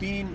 3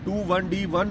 21D1,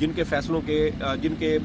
جن کے فیصلوں کے جن کے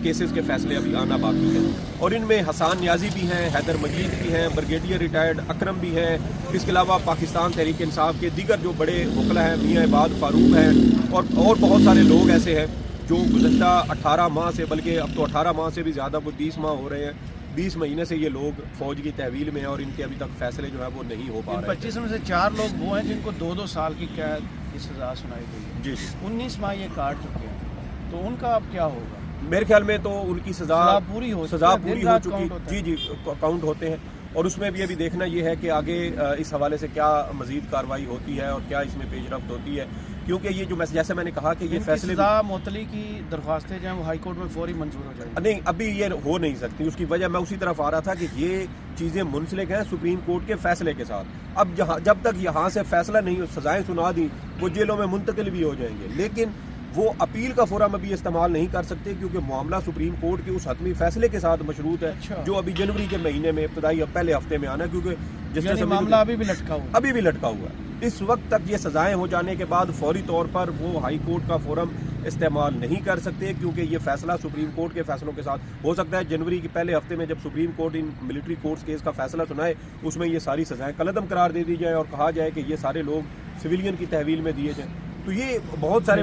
کیسز کے فیصلے ابھی آنا باقی ہیں، اور ان میں حسان نیازی بھی ہیں، حیدر مجید بھی ہیں، بریگیڈیئر ریٹائرڈ اکرم بھی ہیں، اس کے علاوہ پاکستان تحریک انصاف کے دیگر جو بڑے وکلا ہیں، میاں عباد فاروق ہیں، اور بہت سارے لوگ ایسے ہیں جو گزشتہ 18 ماہ سے، بلکہ اب تو 18 ماہ سے بھی زیادہ، کوئی 20 ماہ ہو رہے ہیں، 20 مہینے سے یہ لوگ فوج کی تحویل میں ہیں اور ان کے ابھی تک فیصلے جو ہے وہ نہیں ہو پا رہے ہیں۔ 25 میں سے 4 لوگ وہ ہیں جن کو 2-2 سال کی قید کی سزا سنائی گئی ہے، جی 19 ماہ یہ کاٹ چکے ہیں، تو ان کا اب کیا ہوگا؟ میرے خیال میں تو ان کی سزا پوری ہو چکی، جی کاؤنٹ ہوتے ہیں، اور اس میں بھی ابھی دیکھنا یہ ہے کہ آگے اس حوالے سے کیا مزید کارروائی ہوتی ہے اور کیا اس میں پیش رفت ہوتی ہے، کیونکہ یہ جو جیسے میں نے کہا کہ یہ فیصلے سزا معطلی کی درخواستیں جو ہیں وہ ہائی کورٹ میں فوری منظور ہو جائیں گی، نہیں ابھی یہ ہو نہیں سکتی۔ اس کی وجہ میں اسی طرف آ رہا تھا کہ یہ چیزیں منسلک ہیں سپریم کورٹ کے فیصلے کے ساتھ، اب جب تک یہاں سے فیصلہ نہیں، سزائیں سنا دی، وہ جیلوں میں منتقل بھی ہو جائیں گے، لیکن وہ اپیل کا فورم ابھی استعمال نہیں کر سکتے کیونکہ معاملہ سپریم کورٹ کے اس حتمی فیصلے کے ساتھ مشروط ہے جو ابھی جنوری کے مہینے میں ابتدائی پہلے ہفتے میں آنا، کیونکہ یعنی معاملہ ابھی بھی لٹکا ہوا ہے۔ اس وقت تک یہ سزائیں ہو جانے کے بعد فوری طور پر وہ ہائی کورٹ کا فورم استعمال نہیں کر سکتے، کیونکہ یہ فیصلہ سپریم کورٹ کے فیصلوں کے ساتھ ہو سکتا ہے جنوری کے پہلے ہفتے میں جب supreme court in military courts case کا فیصلہ سنائے، اس میں یہ ساری سزائیں کالعدم قرار دے دی جائے اور کہا جائے کہ یہ سارے لوگ سویلین کی تحویل میں دیے جائیں، تو یہ بہت سارے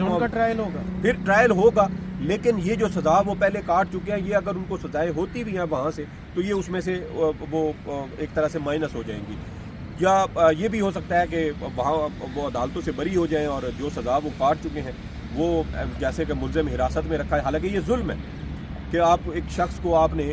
پھر ٹرائل ہوگا، لیکن یہ جو سزا وہ پہلے کاٹ چکے ہیں، یہ اگر ان کو سزائیں ہوتی بھی ہیں وہاں سے تو یہ اس میں سے وہ ایک طرح سے مائنس ہو جائیں گی، یا یہ بھی ہو سکتا ہے کہ وہاں وہ عدالتوں سے بری ہو جائیں اور جو سزا وہ کاٹ چکے ہیں وہ جیسے کہ ملزم حراست میں رکھا ہے، حالانکہ یہ ظلم ہے کہ آپ ایک شخص کو آپ نے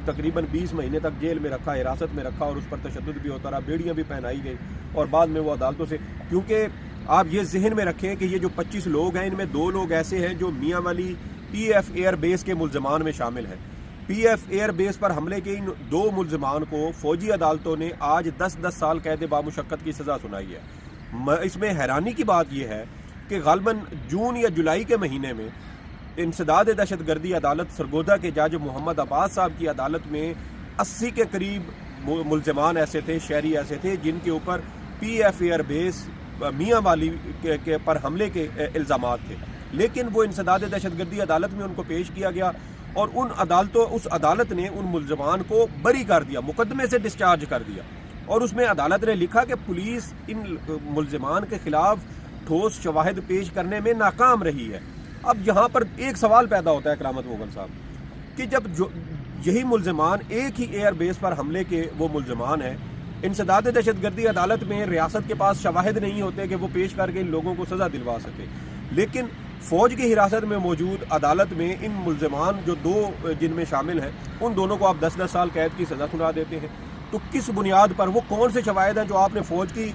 تقریباً 20 مہینے تک جیل میں رکھا، حراست میں رکھا، اور اس پر تشدد بھی ہوتا رہا، بیڑیاں بھی پہنائی گئی، اور بعد میں وہ عدالتوں سے، کیونکہ آپ یہ ذہن میں رکھیں کہ یہ جو 25 لوگ ہیں ان میں 2 لوگ ایسے ہیں جو میاں والی پی ایف ایئر بیس کے ملزمان میں شامل ہیں۔ پی ایف ایئر بیس پر حملے کے ان 2 ملزمان کو فوجی عدالتوں نے آج 10 سال قید بامشقت کی سزا سنائی ہے۔ اس میں حیرانی کی بات یہ ہے کہ غالباً جون یا جولائی کے مہینے میں انسداد دہشت گردی عدالت سرگودا کے جج محمد عباس صاحب کی عدالت میں 80 کے قریب ملزمان ایسے تھے، شہری ایسے تھے جن کے اوپر پی ایف ایئر بیس میاں والی کے پر حملے کے الزامات تھے، لیکن وہ انسداد دہشت گردی عدالت میں ان کو پیش کیا گیا اور اس عدالت نے ان ملزمان کو بری کر دیا، مقدمے سے ڈسچارج کر دیا، اور اس میں عدالت نے لکھا کہ پولیس ان ملزمان کے خلاف ٹھوس شواہد پیش کرنے میں ناکام رہی ہے۔ اب یہاں پر ایک سوال پیدا ہوتا ہے کرامت مغل صاحب کہ جب یہی ملزمان ایک ہی ایئر بیس پر حملے کے وہ ملزمان ہیں، انسداد دہشت گردی عدالت میں ریاست کے پاس شواہد نہیں ہوتے کہ وہ پیش کر کے ان لوگوں کو سزا دلوا سکے، لیکن فوج کی حراست میں موجود عدالت میں ان ملزمان جو 2 جن میں شامل ہیں ان دونوں کو آپ 10 سال قید کی سزا سنا دیتے ہیں، تو کس بنیاد پر؟ وہ کون سے شواہد ہیں جو آپ نے فوج کی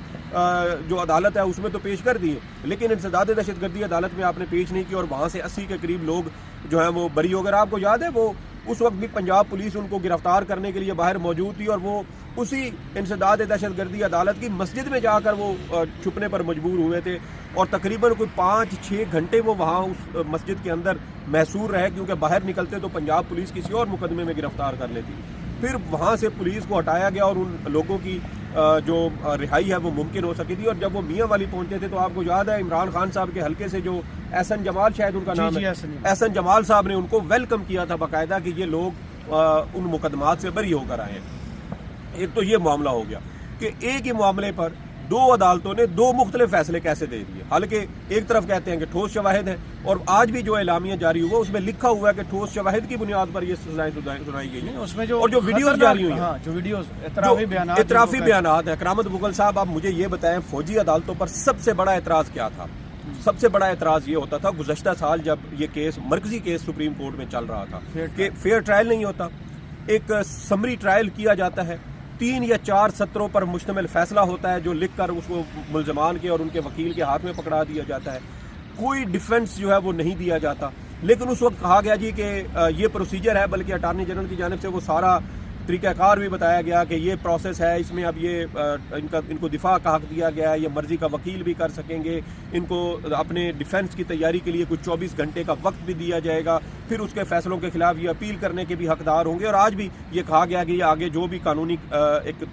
جو عدالت ہے اس میں تو پیش کر دیے، لیکن انسداد دہشت گردی عدالت میں آپ نے پیش نہیں کی، اور وہاں سے 80 کے قریب لوگ جو ہیں وہ بری ہو گئے۔ آپ کو یاد ہے وہ اس وقت بھی پنجاب پولیس ان کو گرفتار کرنے کے لیے باہر موجود تھی، اور وہ اسی انسداد دہشت گردی عدالت کی مسجد میں جا کر وہ چھپنے پر مجبور ہوئے تھے، اور تقریباً کوئی 5-6 گھنٹے وہ وہاں اس مسجد کے اندر محصور رہے، کیونکہ باہر نکلتے تو پنجاب پولیس کسی اور مقدمے میں گرفتار کر لیتی۔ پھر وہاں سے پولیس کو ہٹایا گیا اور ان لوگوں کی جو رہائی ہے وہ ممکن ہو سکی تھی، اور جب وہ میاں والی پہنچے تھے تو آپ کو یاد ہے عمران خان صاحب کے حلقے سے جو احسن جمال شاید ان کا نام ہے، احسن جمال صاحب نے ان کو ویلکم کیا تھا باقاعدہ کہ یہ لوگ ان مقدمات سے بری ہو کر آئے ہیں۔ ایک تو یہ معاملہ ہو گیا کہ ایک ہی معاملے پر 2 عدالتوں نے 2 مختلف فیصلے کیسے دے دیے، حالانکہ ایک طرف کہتے ہیں کہ ٹھوس شواہد ہیں، اور آج بھی جو اعلامیہ جاری ہوا اس میں لکھا ہوا ہے کہ ٹھوس شواہد کی بنیاد پر یہ سزائیں سنائی گئی ہیں، اس میں اور جو ویڈیوز جاری ہوئی ہیں، جو ویڈیوز اعترافی بیانات ہیں۔ کرامت مغل صاحب آپ مجھے یہ بتائیں فوجی عدالتوں پر سب سے بڑا اعتراض کیا تھا؟ سب سے بڑا اعتراض یہ ہوتا تھا گزشتہ سال جب یہ کیس مرکزی کیس سپریم کورٹ میں چل رہا تھا کہ فیئر ٹرائل نہیں ہوتا، ایک سمری ٹرائل کیا جاتا ہے، 3 یا 4 سطروں پر مشتمل فیصلہ ہوتا ہے جو لکھ کر اس کو ملزمان کے اور ان کے وکیل کے ہاتھ میں پکڑا دیا جاتا ہے، کوئی ڈیفنس جو ہے وہ نہیں دیا جاتا، لیکن اس وقت کہا گیا جی کہ یہ پروسیجر ہے، بلکہ اٹارنی جنرل کی جانب سے وہ سارا طریقہ کار بھی بتایا گیا کہ یہ پروسیس ہے، اس میں اب یہ ان کو دفاع کا حق دیا گیا ہے، یہ مرضی کا وکیل بھی کر سکیں گے، ان کو اپنے ڈیفنس کی تیاری کے لیے کچھ 24 گھنٹے کا وقت بھی دیا جائے گا، پھر اس کے فیصلوں کے خلاف یہ اپیل کرنے کے بھی حقدار ہوں گے، اور آج بھی یہ کہا گیا کہ یہ آگے جو بھی قانونی ایک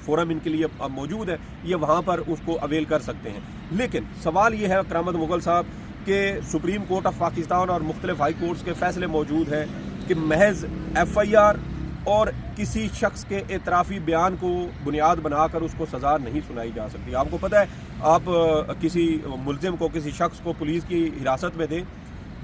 فورم ان کے لیے موجود ہے یہ وہاں پر اس کو اویل کر سکتے ہیں۔ لیکن سوال یہ ہے کرامت مغل صاحب کہ سپریم کورٹ آف پاکستان اور مختلف ہائی کورٹس کے فیصلے موجود ہیں کہ محض ایف آئی آر اور کسی شخص کے اعترافی بیان کو بنیاد بنا کر اس کو سزا نہیں سنائی جا سکتی. آپ کو پتہ ہے آپ کسی ملزم کو, کسی شخص کو پولیس کی حراست میں دیں,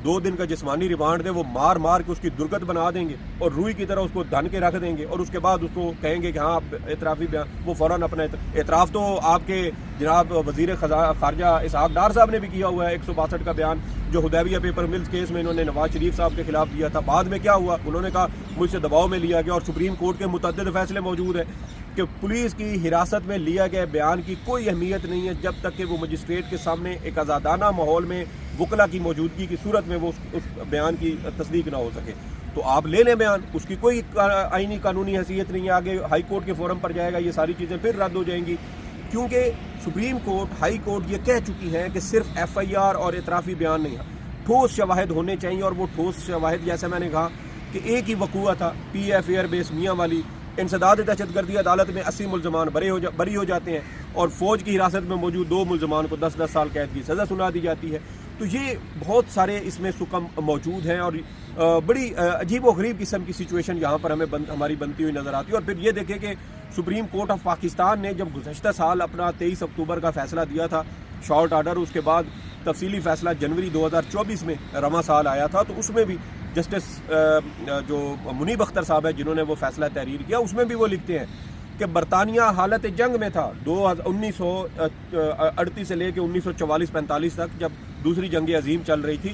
2 دن کا جسمانی ریمانڈ دیں, وہ مار مار کے اس کی درگت بنا دیں گے اور روئی کی طرح اس کو دھن کے رکھ دیں گے, اور اس کے بعد اس کو کہیں گے کہ ہاں آپ اعترافی بیان, وہ فوراً اپنا اعتراف تو آپ کے جناب وزیر خارجہ اسحاق ڈار صاحب نے بھی کیا ہوا ہے. 162 کا بیان جو حدیبیہ پیپر ملز کیس میں انہوں نے نواز شریف صاحب کے خلاف دیا تھا. بعد میں کیا ہوا, انہوں نے کہا مجھ سے دباؤ میں لیا گیا, اور سپریم کورٹ کے متعدد فیصلے موجود ہیں کہ پولیس کی حراست میں لیا گیا بیان کی کوئی اہمیت نہیں ہے جب تک کہ وہ مجسٹریٹ کے سامنے ایک آزادانہ ماحول میں وکلا کی موجودگی کی صورت میں وہ اس بیان کی تصدیق نہ ہو سکے. تو آپ لے لیں بیان, اس کی کوئی آئینی قانونی حیثیت نہیں ہے, آگے ہائی کورٹ کے فورم پر جائے گا, یہ ساری چیزیں پھر رد ہو جائیں گی, کیونکہ سپریم کورٹ, ہائی کورٹ یہ کہہ چکی ہے کہ صرف ایف آئی آر اور اعترافی بیان نہیں, ٹھوس شواہد ہونے چاہیے. اور وہ ٹھوس شواہد جیسے میں نے کہا کہ ایک ہی وقوع تھا پی ایف ایئر بیس میاں والی, انسداد دہشت گردی عدالت میں 80 ملزمان بری ہو جاتے ہیں, اور فوج کی حراست میں موجود 2 ملزمان کو 10-10 سال قید کی سزا سنا دی جاتی ہے. تو یہ بہت سارے اس میں سکم موجود ہیں, اور بڑی عجیب و غریب قسم کی سچویشن یہاں پر ہمیں ہماری بنتی ہوئی نظر آتی ہے. اور پھر یہ دیکھیں کہ سپریم کورٹ آف پاکستان نے جب گزشتہ سال اپنا 23 اکتوبر کا فیصلہ دیا تھا شارٹ آرڈر, اس کے بعد تفصیلی فیصلہ جنوری 2024 میں رواں سال آیا تھا, تو اس میں بھی جسٹس جو منیب اختر صاحب ہے جنہوں نے وہ فیصلہ تحریر کیا, اس میں بھی وہ لکھتے ہیں کہ برطانیہ حالت جنگ میں تھا 1938 سے لے کے 1944-45 تک, جب دوسری جنگ عظیم چل رہی تھی.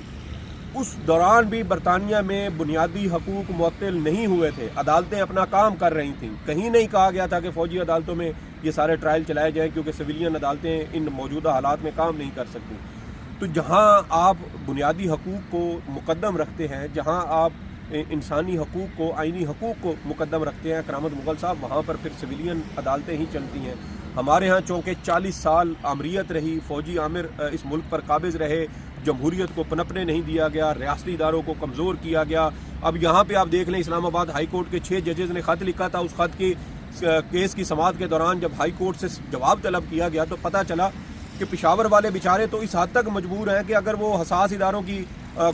اس دوران بھی برطانیہ میں بنیادی حقوق معطل نہیں ہوئے تھے, عدالتیں اپنا کام کر رہی تھیں. کہیں نہیں کہا گیا تھا کہ فوجی عدالتوں میں یہ سارے ٹرائل چلائے جائیں کیونکہ سویلین عدالتیں ان موجودہ حالات میں کام نہیں کر سکتی. تو جہاں آپ بنیادی حقوق کو مقدم رکھتے ہیں, جہاں آپ انسانی حقوق کو, آئینی حقوق کو مقدم رکھتے ہیں کرامت مغل صاحب, وہاں پر پھر سویلین عدالتیں ہی چلتی ہیں. ہمارے ہاں چونکہ 40 سال آمریت رہی, فوجی آمر اس ملک پر قابض رہے, جمہوریت کو پنپنے نہیں دیا گیا, ریاستی اداروں کو کمزور کیا گیا. اب یہاں پہ آپ دیکھ لیں, اسلام آباد ہائی کورٹ کے 6 ججز نے خط لکھا تھا. اس خط کی کیس کی سماعت کے دوران جب ہائی کورٹ سے جواب طلب کیا گیا تو پتہ چلا کہ پشاور والے بیچارے تو اس حد تک مجبور ہیں کہ اگر وہ حساس اداروں کی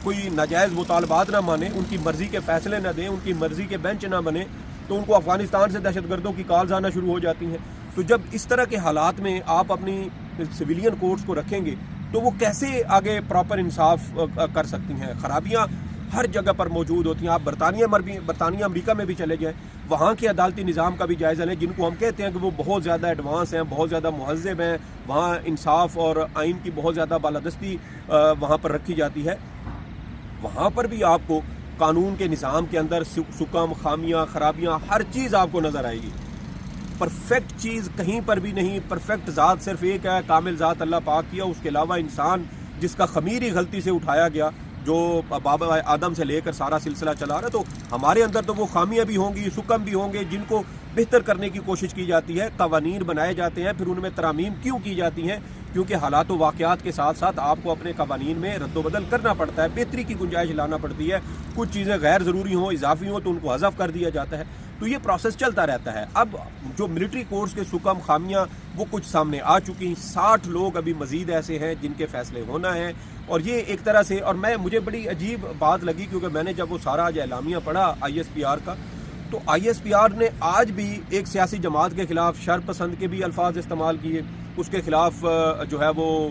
کوئی ناجائز مطالبات نہ مانیں, ان کی مرضی کے فیصلے نہ دیں, ان کی مرضی کے بینچ نہ بنے, تو ان کو افغانستان سے دہشت گردوں کی کالز آنا شروع ہو جاتی ہیں. تو جب اس طرح کے حالات میں آپ اپنی سویلین کورٹس کو رکھیں گے تو وہ کیسے آگے پراپر انصاف کر سکتی ہیں؟ خرابیاں ہر جگہ پر موجود ہوتی ہیں. آپ برطانیہ امریکہ میں بھی چلے جائیں, وہاں کے عدالتی نظام کا بھی جائزہ لیں, جن کو ہم کہتے ہیں کہ وہ بہت زیادہ ایڈوانس ہیں, بہت زیادہ مہذب ہیں, وہاں انصاف اور آئین کی بہت زیادہ بالادستی وہاں پر رکھی جاتی ہے. وہاں پر بھی آپ کو قانون کے نظام کے اندر سکم, خامیاں, خرابیاں, ہر چیز آپ کو نظر آئے گی. پرفیکٹ چیز کہیں پر بھی نہیں. پرفیکٹ ذات صرف ایک ہے, کامل ذات اللہ پاک کیا. اس کے علاوہ انسان جس کا خمیر ہی غلطی سے اٹھایا گیا, جو بابا آدم سے لے کر سارا سلسلہ چلا رہا, تو ہمارے اندر تو وہ خامیاں بھی ہوں گی, سکم بھی ہوں گے, جن کو بہتر کرنے کی کوشش کی جاتی ہے. قوانین بنائے جاتے ہیں, پھر ان میں ترامیم کیوں کی جاتی ہیں؟ کیونکہ حالات و واقعات کے ساتھ ساتھ آپ کو اپنے قوانین میں رد و بدل کرنا پڑتا ہے, بہتری کی گنجائش لانا پڑتی ہے. کچھ چیزیں غیر ضروری ہوں, اضافی ہوں, تو ان کو حذف کر دیا جاتا ہے. تو یہ پروسیس چلتا رہتا ہے. اب جو ملٹری کورٹس کے سکم, خامیاں وہ کچھ سامنے آ چکی ہیں. 60 لوگ ابھی مزید ایسے ہیں جن کے فیصلے ہونا ہے. اور یہ ایک طرح سے, اور مجھے بڑی عجیب بات لگی کیونکہ میں نے جب وہ سارا اعلامیہ پڑھا ISPR کا, تو ISPR نے آج بھی ایک سیاسی جماعت کے خلاف شر پسند کے بھی الفاظ استعمال کیے, اس کے خلاف جو ہے وہ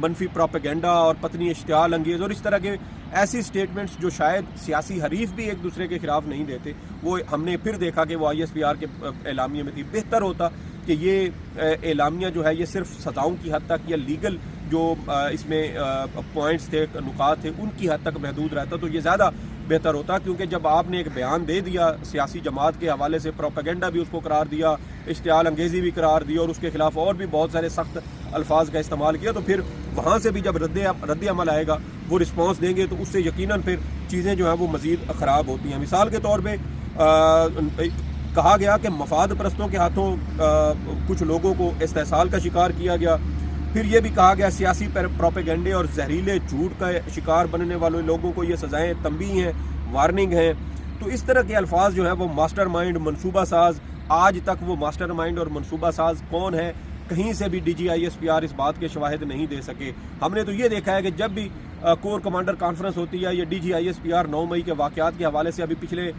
منفی پروپیگنڈا اور پتنی اشتعال انگیز اور اس طرح کے ایسی سٹیٹمنٹس جو شاید سیاسی حریف بھی ایک دوسرے کے خلاف نہیں دیتے, وہ ہم نے پھر دیکھا کہ وہ ISPR کے اعلامیے میں تھی. بہتر ہوتا کہ یہ اعلامیہ جو ہے یہ صرف سزاؤں کی حد تک یا لیگل جو اس میں پوائنٹس تھے, نکات تھے, ان کی حد تک محدود رہتا تو یہ زیادہ بہتر ہوتا. کیونکہ جب آپ نے ایک بیان دے دیا سیاسی جماعت کے حوالے سے, پروپیگنڈا بھی اس کو قرار دیا, اشتعال انگیزی بھی قرار دی, اور اس کے خلاف اور بھی بہت سارے سخت الفاظ کا استعمال کیا, تو پھر وہاں سے بھی جب رد عمل آئے گا, وہ رسپانس دیں گے, تو اس سے یقیناً پھر چیزیں جو ہیں وہ مزید خراب ہوتی ہیں. مثال کے طور پہ کہا گیا کہ مفاد پرستوں کے ہاتھوں کچھ لوگوں کو استحصال کا شکار کیا گیا. پھر یہ بھی کہا گیا سیاسی پروپیگنڈے اور زہریلے جھوٹ کا شکار بننے والے لوگوں کو یہ سزائیں تنبیہ ہیں, وارننگ ہیں. تو اس طرح کے الفاظ جو ہے وہ ماسٹر مائنڈ, منصوبہ ساز, آج تک وہ ماسٹر مائنڈ اور منصوبہ ساز کون ہے کہیں سے بھی DGISPR اس بات کے شواہد نہیں دے سکے. ہم نے تو یہ دیکھا ہے کہ جب بھی کور کمانڈر کانفرنس ہوتی ہے یا DGISPR 9 مئی کے واقعات کے حوالے سے ابھی پچھلے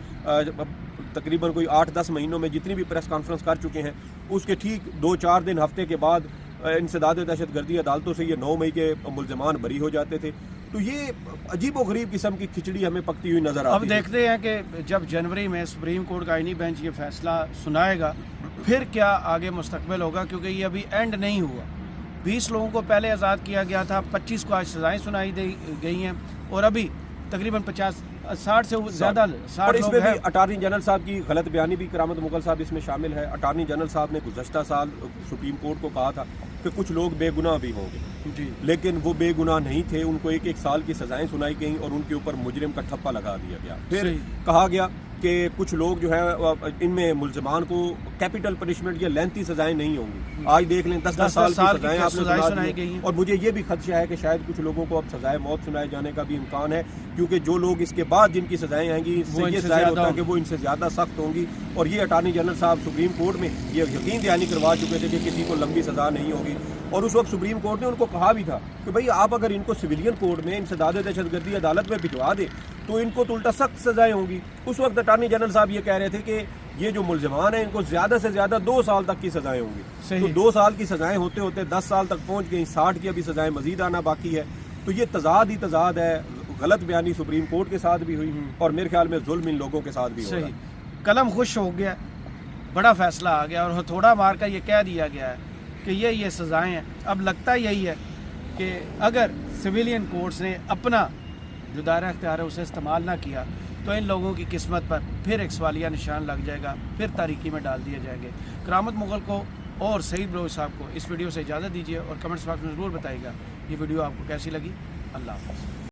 تقریباً کوئی 8-10 مہینوں میں جتنی بھی پریس کانفرنس کر چکے ہیں, اس کے ٹھیک 2-4 دن ہفتے کے بعد انسداد دہشت گردی عدالتوں سے یہ 9 مئی کے ملزمان بری ہو جاتے تھے. تو یہ عجیب و غریب قسم کی کھچڑی ہمیں پکتی ہوئی نظر آتی ہے. اب دیکھتے ہیں کہ جب جنوری میں سپریم کورٹ کا آئینی بینچ یہ فیصلہ سنائے گا پھر کیا آگے مستقبل ہوگا, کیونکہ یہ ابھی اینڈ نہیں ہوا. 20 لوگوں کو پہلے آزاد کیا گیا تھا, 25 کو آج سزائیں سنائی گئی ہیں, اور ابھی تقریباً 60 سے زیادہ 60 اس لوگ میں بھی ہیں. اٹارنی جنرل صاحب کی غلط بیانی بھی کرامت مغل صاحب اس میں شامل ہے. اٹارنی جنرل صاحب نے گزشتہ سال سپریم کورٹ کو کہا تھا کہ کچھ لوگ بے گناہ بھی ہوں گے, جی لیکن وہ بے گناہ نہیں تھے. ان کو 1-1 سال کی سزائیں سنائی گئیں اور ان کے اوپر مجرم کا ٹھپا لگا دیا گیا. پھر صحیح. کہا گیا کہ کچھ لوگ جو ہے ان میں ملزمان کو کیپٹل پنشمنٹ یا لینتھی سزائیں نہیں ہوں گی. آج دیکھ لیں 10 سال کی سزائیں آپ نے سنائی گئی ہیں, اور مجھے یہ بھی خدشہ ہے کہ شاید کچھ لوگوں کو اب سزائے موت سنائے جانے کا بھی امکان ہے, کیونکہ جو لوگ اس کے بعد جن کی سزائیں آئیں گی اس سے یہ ظاہر ہوتا ہے کہ وہ ان سے زیادہ سخت ہوں گی. اور یہ اٹارنی جنرل صاحب سپریم کورٹ میں یہ یقین دہانی کروا چکے تھے کہ کسی کو لمبی سزا نہیں ہوگی. اور اس وقت سپریم کورٹ نے ان کو کہا بھی تھا کہ بھئی آپ اگر ان کو سویلین کورٹ میں انسداد دہشت گردی عدالت میں بھجوا دیں تو ان کو تو الٹا سخت سزائیں ہوں گی. اس وقت اٹارنی جنرل صاحب یہ کہہ رہے تھے کہ یہ جو ملزمان ہیں ان کو زیادہ سے زیادہ 2 سال تک کی سزائیں ہوں گی. تو 2 سال کی سزائیں ہوتے ہوتے 10 سال تک پہنچ گئی, 60 کی ابھی سزائیں مزید آنا باقی ہے. تو یہ تضاد ہی تضاد ہے. غلط بیانی سپریم کورٹ کے ساتھ بھی ہوئی اور میرے خیال میں ظلم ان لوگوں کے ساتھ بھی ہو رہا ہے. قلم خوش ہو گیا, بڑا فیصلہ آ گیا اور ہتھوڑا مار کر یہ کہہ دیا گیا ہے کہ یہ سزائیں ہیں. اب لگتا یہی ہے کہ اگر سویلین کورٹس نے اپنا جو دائرہ اختیار ہے اسے استعمال نہ کیا تو ان لوگوں کی قسمت پر پھر ایک سوالیہ نشان لگ جائے گا, پھر تاریکی میں ڈال دیے جائیں گے. کرامت مغل کو اور سعید بلوچ صاحب کو اس ویڈیو سے اجازت دیجیے اور کمنٹس باکس میں ضرور بتائیے گا یہ ویڈیو آپ کو کیسی لگی. اللہ حافظ.